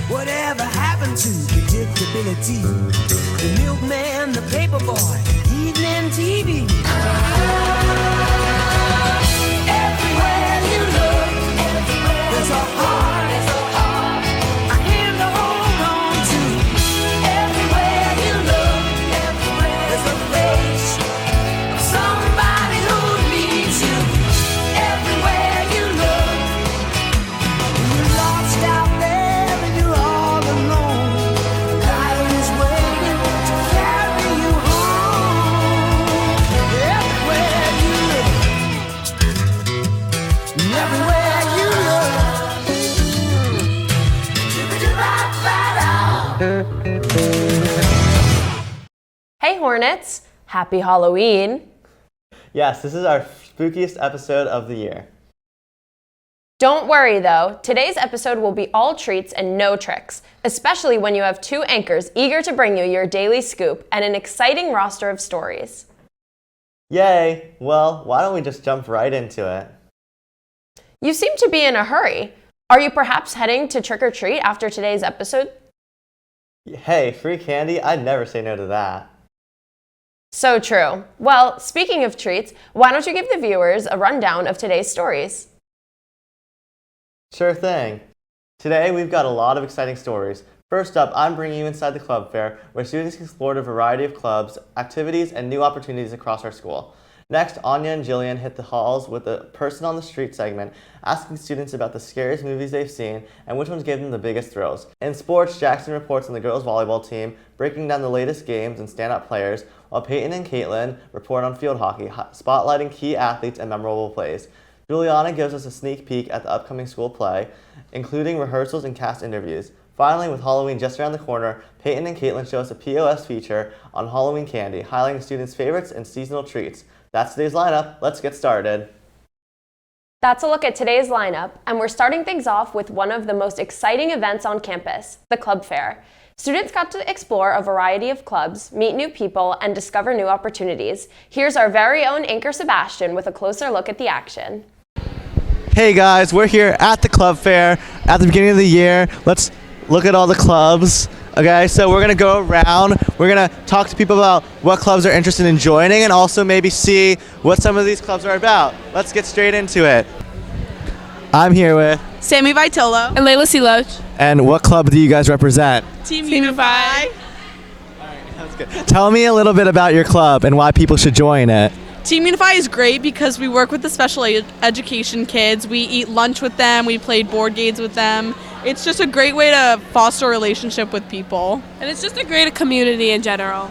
Whatever happened to predictability? The milkman, the paperboy, evening TV. Everywhere you look, there's a heart, a hand to hold on to. Everywhere you look, there's a face of somebody who needs you. Everywhere you look, when you're lost out there and you're all alone, a guide is waiting to carry you home. Everywhere you look, everywhere you look. Hey Hornets, happy Halloween. Yes, this is our spookiest episode of the year. Don't worry though, today's episode will be all treats and no tricks, especially when you have two anchors eager to bring you your daily scoop and an exciting roster of stories. Yay! Well, why don't we just jump right into it? You seem to be in a hurry. Are you perhaps heading to trick or treat after today's episode? Hey, free candy? I'd never say no to that. So true. Well, speaking of treats, why don't you give the viewers a rundown of today's stories? Sure thing. Today we've got a lot of exciting stories. First up, I'm bringing you inside the club fair, where students explored a variety of clubs, activities, and new opportunities across our school. Next, Anya and Jillian hit the halls with a Person on the Street segment, asking students about the scariest movies they've seen and which ones gave them the biggest thrills. In sports, Jackson reports on the girls' volleyball team, breaking down the latest games and standout players, while Peyton and Caitlin report on field hockey, spotlighting key athletes and memorable plays. Juliana gives us a sneak peek at the upcoming school play, including rehearsals and cast interviews. Finally, with Halloween just around the corner, Peyton and Caitlin show us a POS feature on Halloween candy, highlighting students' favorites and seasonal treats. That's today's lineup. Let's get started. That's a look at today's lineup, and we're starting things off with one of the most exciting events on campus, the club fair. Students got to explore a variety of clubs, meet new people, and discover new opportunities. Here's our very own anchor Sebastian with a closer look at the action. Hey guys, we're here at the club fair at the beginning of the year. Let's look at all the clubs. Okay, so we're gonna go around. We're gonna talk to people about what clubs are interested in joining and also maybe see what some of these clubs are about. Let's get straight into it. I'm here with Sammy Vitolo and Layla Seloch. And what club do you guys represent? Team Unify. That's good. Tell me a little bit about your club and why people should join it. Team Unify is great because we work with the special education kids. We eat lunch with them. We played board games with them. It's just a great way to foster a relationship with people. And it's just a great community in general.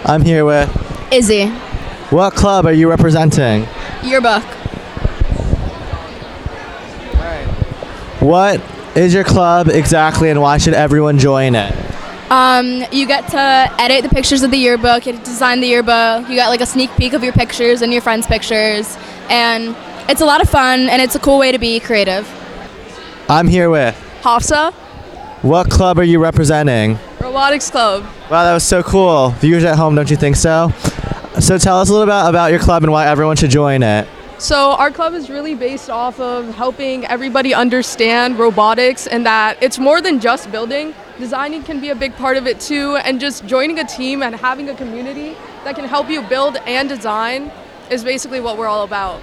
I'm here with Izzy. What club are you representing? Yearbook. What is your club exactly and why should everyone join it? You get to edit the pictures of the yearbook, you get to design the yearbook, you got like a sneak peek of your pictures and your friends' pictures, and it's a lot of fun and it's a cool way to be creative. I'm here with Hafsa, What club are you representing? Robotics Club. Wow, that was so cool. Viewers at home, don't you think so? So tell us a little bit about your club and why everyone should join it. So our club is really based off of helping everybody understand robotics and that it's more than just building. Designing can be a big part of it too, and just joining a team and having a community that can help you build and design is basically what we're all about.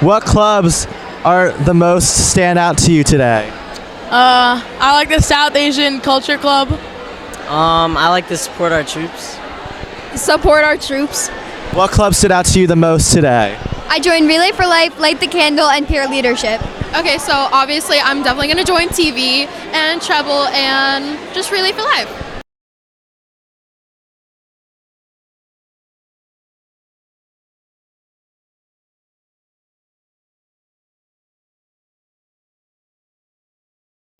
What clubs are the most stand out to you today? I like the South Asian Culture Club. I like to support our troops. Support our troops. What club stood out to you the most today? I joined Relay for Life, Light the Candle, and Peer Leadership. Okay, so obviously I'm definitely going to join TV and Treble and just Relay for Life.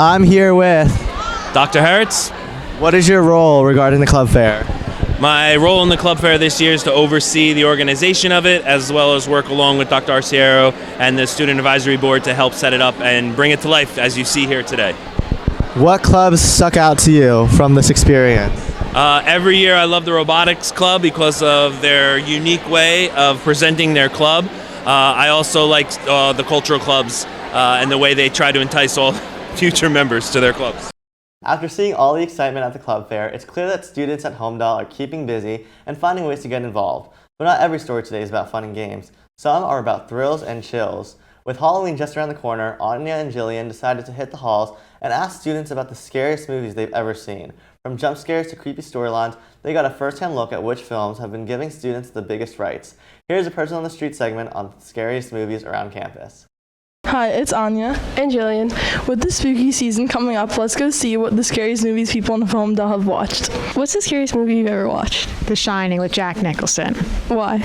I'm here with Dr. Hertz. What is your role regarding the club fair? My role in the club fair this year is to oversee the organization of it, as well as work along with Dr. Arciero and the Student Advisory Board to help set it up and bring it to life as you see here today. What clubs stuck out to you from this experience? Every year I love the Robotics Club because of their unique way of presenting their club. I also like the cultural clubs and the way they try to entice all future members to their clubs. After seeing all the excitement at the club fair, it's clear that students at Homedale are keeping busy and finding ways to get involved. But not every story today is about fun and games. Some are about thrills and chills. With Halloween just around the corner, Anya and Jillian decided to hit the halls and ask students about the scariest movies they've ever seen. From jump scares to creepy storylines, they got a first-hand look at which films have been giving students the biggest frights. Here's a Person on the Street segment on scariest movies around campus. Hi, it's Anya. And Jillian. With the spooky season coming up, let's go see what the scariest movies people in Homedale have watched. What's the scariest movie you've ever watched? The Shining with Jack Nicholson. Why?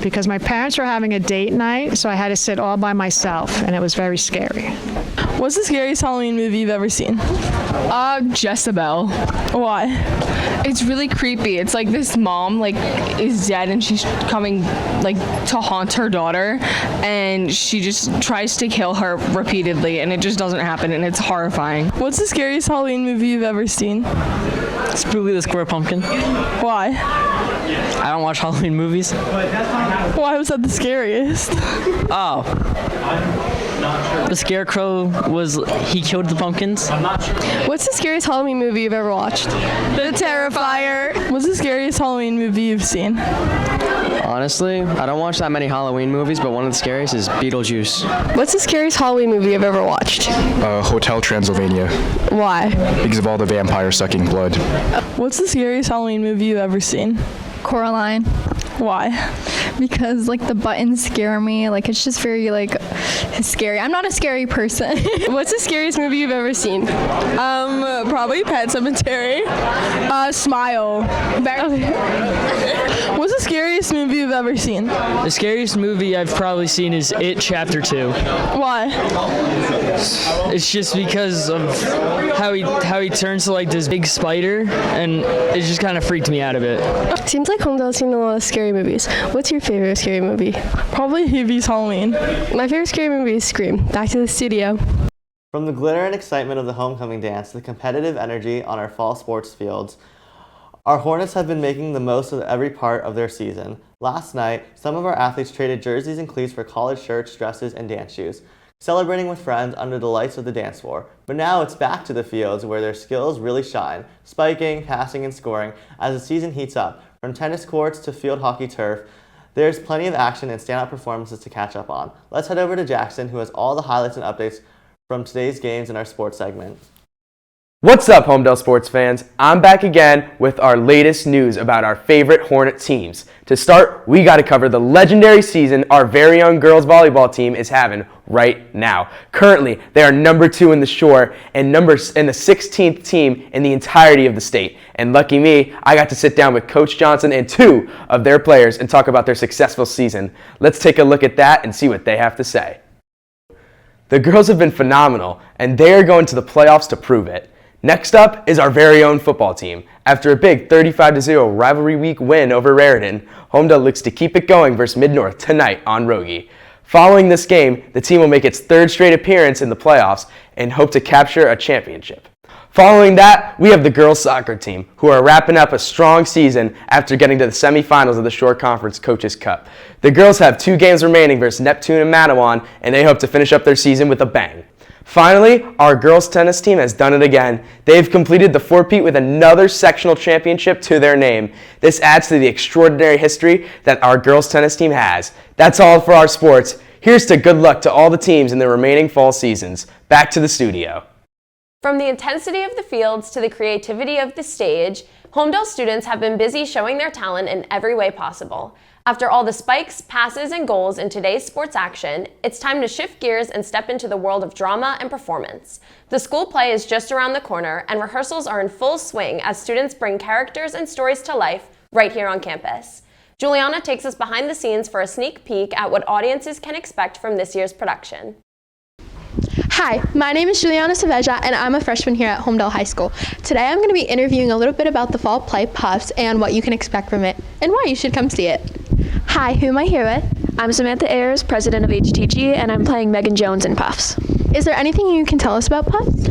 Because my parents were having a date night, so I had to sit all by myself, and it was very scary. What's the scariest Halloween movie you've ever seen? Jezebel. Why? It's really creepy. It's like this mom is dead and she's coming to haunt her daughter, and she just tries to kill her repeatedly, and it just doesn't happen, and it's horrifying. What's the scariest Halloween movie you've ever seen? Spooky the Square Pumpkin. Why? I don't watch Halloween movies. Why was that the scariest? Oh. The Scarecrow he killed the pumpkins. What's the scariest Halloween movie you've ever watched? The Terrifier. What's the scariest Halloween movie you've seen? Honestly, I don't watch that many Halloween movies, but one of the scariest is Beetlejuice. What's the scariest Halloween movie you've ever watched? Hotel Transylvania. Why? Because of all the vampires sucking blood. What's the scariest Halloween movie you've ever seen? Coraline. Why? Because the buttons scare me. It's just very scary. I'm not a scary person. What's the scariest movie you've ever seen? Probably Pet Sematary. Smile. What's the scariest movie you've ever seen? The scariest movie I've probably seen is It Chapter 2. Why? It's just because of how he turns to this big spider, and it just kind of freaked me out of it. Seems like Homedale's seen a lot of scary movies. What's your favorite scary movie? Probably Hubie's Halloween. My favorite scary movie is Scream. Back to the studio. From the glitter and excitement of the homecoming dance to the competitive energy on our fall sports fields, our Hornets have been making the most of every part of their season. Last night, some of our athletes traded jerseys and cleats for college shirts, dresses, and dance shoes, celebrating with friends under the lights of the dance floor. But now it's back to the fields where their skills really shine, spiking, passing, and scoring as the season heats up. From tennis courts to field hockey turf, there's plenty of action and standout performances to catch up on. Let's head over to Jackson, who has all the highlights and updates from today's games in our sports segment. What's up, Homedale sports fans? I'm back again with our latest news about our favorite Hornet teams. To start, we got to cover the legendary season our very own girls volleyball team is having right now. Currently, they are number 2 in the Shore and the 16th team in the entirety of the state. And lucky me, I got to sit down with Coach Johnson and 2 of their players and talk about their successful season. Let's take a look at that and see what they have to say. The girls have been phenomenal, and they are going to the playoffs to prove it. Next up is our very own football team. After a big 35-0 rivalry week win over Raritan, Homedale looks to keep it going versus Mid-North tonight on Rogie. Following this game, the team will make its 3rd straight appearance in the playoffs and hope to capture a championship. Following that, we have the girls soccer team, who are wrapping up a strong season after getting to the semifinals of the Shore Conference Coaches Cup. The girls have 2 games remaining versus Neptune and Manawan, and they hope to finish up their season with a bang. Finally, our girls tennis team has done it again. They've completed the four-peat with another sectional championship to their name. This adds to the extraordinary history that our girls tennis team has. That's all for our sports. Here's to good luck to all the teams in the remaining fall seasons. Back to the studio. From the intensity of the fields to the creativity of the stage, Homedale students have been busy showing their talent in every way possible. After all the spikes, passes, and goals in today's sports action, it's time to shift gears and step into the world of drama and performance. The school play is just around the corner, and rehearsals are in full swing as students bring characters and stories to life right here on campus. Juliana takes us behind the scenes for a sneak peek at what audiences can expect from this year's production. Hi, my name is Juliana Saveja, and I'm a freshman here at Homedale High School. Today I'm going to be interviewing a little bit about the fall play Puffs and what you can expect from it, and why you should come see it. Hi, who am I here with? I'm Samantha Ayers, president of HTG, and I'm playing Megan Jones in Puffs. Is there anything you can tell us about Puffs?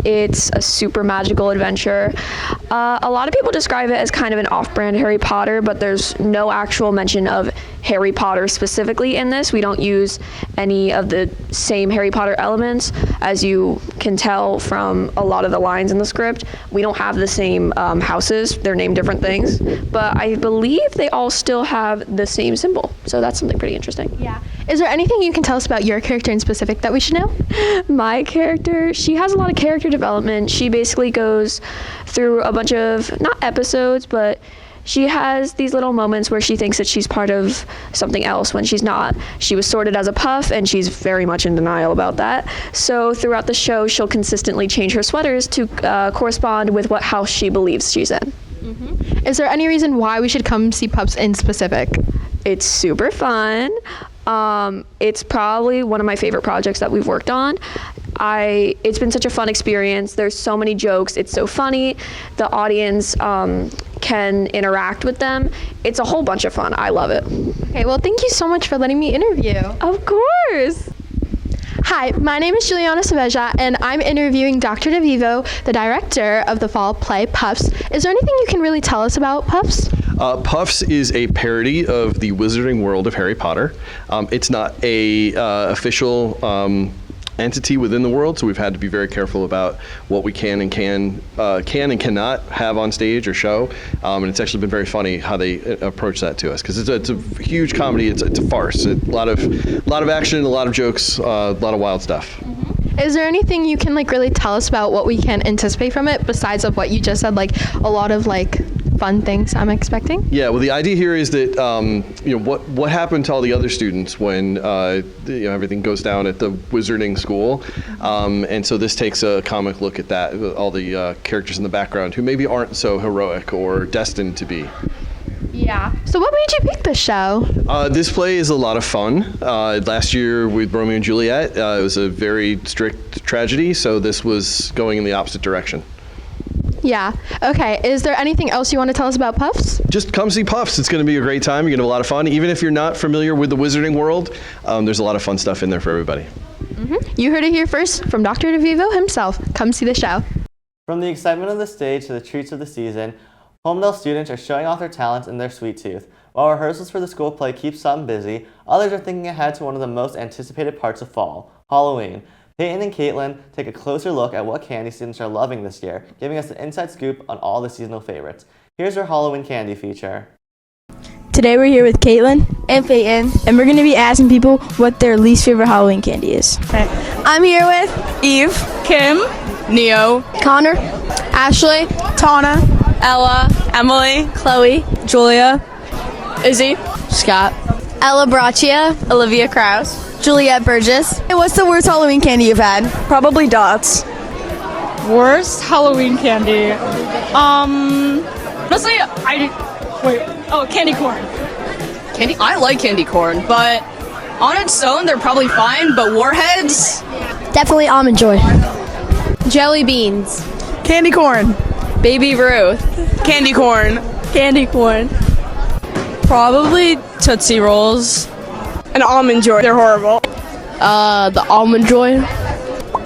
It's a super magical adventure. A lot of people describe it as kind of an off-brand Harry Potter, but there's no actual mention of Harry Potter specifically in this. We don't use any of the same Harry Potter elements. As you can tell from a lot of the lines in the script, we don't have the same houses. They're named different things, but I believe they all still have the same symbol. So that's something pretty interesting. Yeah. Is there anything you can tell us about your character in specific that we should know? My character, she has a lot of character development. She basically goes through a bunch of, not episodes, but she has these little moments where she thinks that she's part of something else when she's not. She was sorted as a Puff, and she's very much in denial about that. So throughout the show, she'll consistently change her sweaters to correspond with what house she believes she's in. Is there any reason why we should come see Puffs in specific? It's super fun. It's probably one of my favorite projects that we've worked on. It's been such a fun experience. There's so many jokes. It's so funny. The audience can interact with them. It's a whole bunch of fun. I love it. Okay, well, thank you so much for letting me interview. Of course. Hi, my name is Juliana Saveja, and I'm interviewing Dr. DeVivo, the director of the fall play Puffs. Is there anything you can really tell us about Puffs? Puffs is a parody of the Wizarding World of Harry Potter. It's not a official entity within the world, so we've had to be very careful about what we can and cannot have on stage or show. And it's actually been very funny how they approach that to us, because it's a huge comedy. It's a farce. A lot of action, a lot of jokes, a lot of wild stuff. Is there anything you can really tell us about what we can anticipate from it besides of what you just said, like a lot of fun things I'm expecting? Yeah, well, the idea here is that what happened to all the other students when everything goes down at the wizarding school, and so this takes a comic look at that, all the characters in the background who maybe aren't so heroic or destined to be. Yeah. So what made you pick this show? This play is a lot of fun. Last year with Romeo and Juliet, it was a very strict tragedy, so this was going in the opposite direction. Yeah. Okay. Is there anything else you want to tell us about Puffs? Just come see Puffs. It's going to be a great time. You're going to have a lot of fun. Even if you're not familiar with the Wizarding World, there's a lot of fun stuff in there for everybody. You heard it here first from Dr. DeVivo himself. Come see the show. From the excitement of the stage to the treats of the season, Homedale students are showing off their talents in their sweet tooth. While rehearsals for the school play keep some busy, others are thinking ahead to one of the most anticipated parts of fall, Halloween. Peyton and Caitlin take a closer look at what candy students are loving this year, giving us an inside scoop on all the seasonal favorites. Here's our Halloween candy feature. Today we're here with Caitlin and Peyton, and we're going to be asking people what their least favorite Halloween candy is. Okay. I'm here with Eve, Kim, Neo, Connor, Ashley, Tana, Ella, Emily, Chloe, Julia, Izzy, Scott, Ella Braccia, Olivia Krause, Juliette Burgess. Hey, what's the worst Halloween candy you've had? Probably Dots. Worst Halloween candy. Honestly, candy corn. I like candy corn, but on its own they're probably fine, but Warheads? Definitely Almond Joy. Jelly beans. Candy corn. Baby Ruth. Candy corn. Candy corn. Probably Tootsie Rolls. And Almond Joy. They're horrible. The Almond Joy.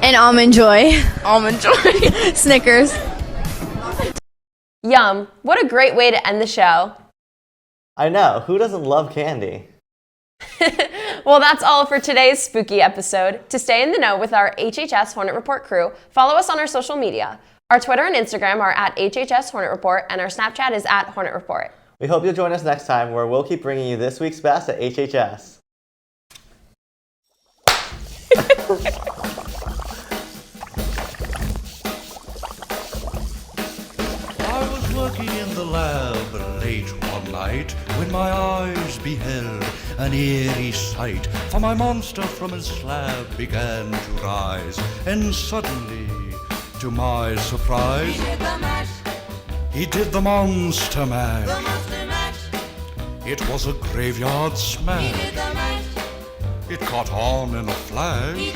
And Almond Joy. Almond Joy. Snickers. Yum. What a great way to end the show. I know, who doesn't love candy? Well, that's all for today's spooky episode. To stay in the know with our HHS Hornet Report crew, follow us on our social media. Our Twitter and Instagram are at HHS Hornet Report, and our Snapchat is at Hornet Report. We hope you'll join us next time, where we'll keep bringing you this week's best at HHS. I was working in the lab late one night when my eyes beheld an eerie sight. For my monster from his slab began to rise, and suddenly, to my surprise, he did the monster mash. It was a graveyard smash. It caught on in a flash.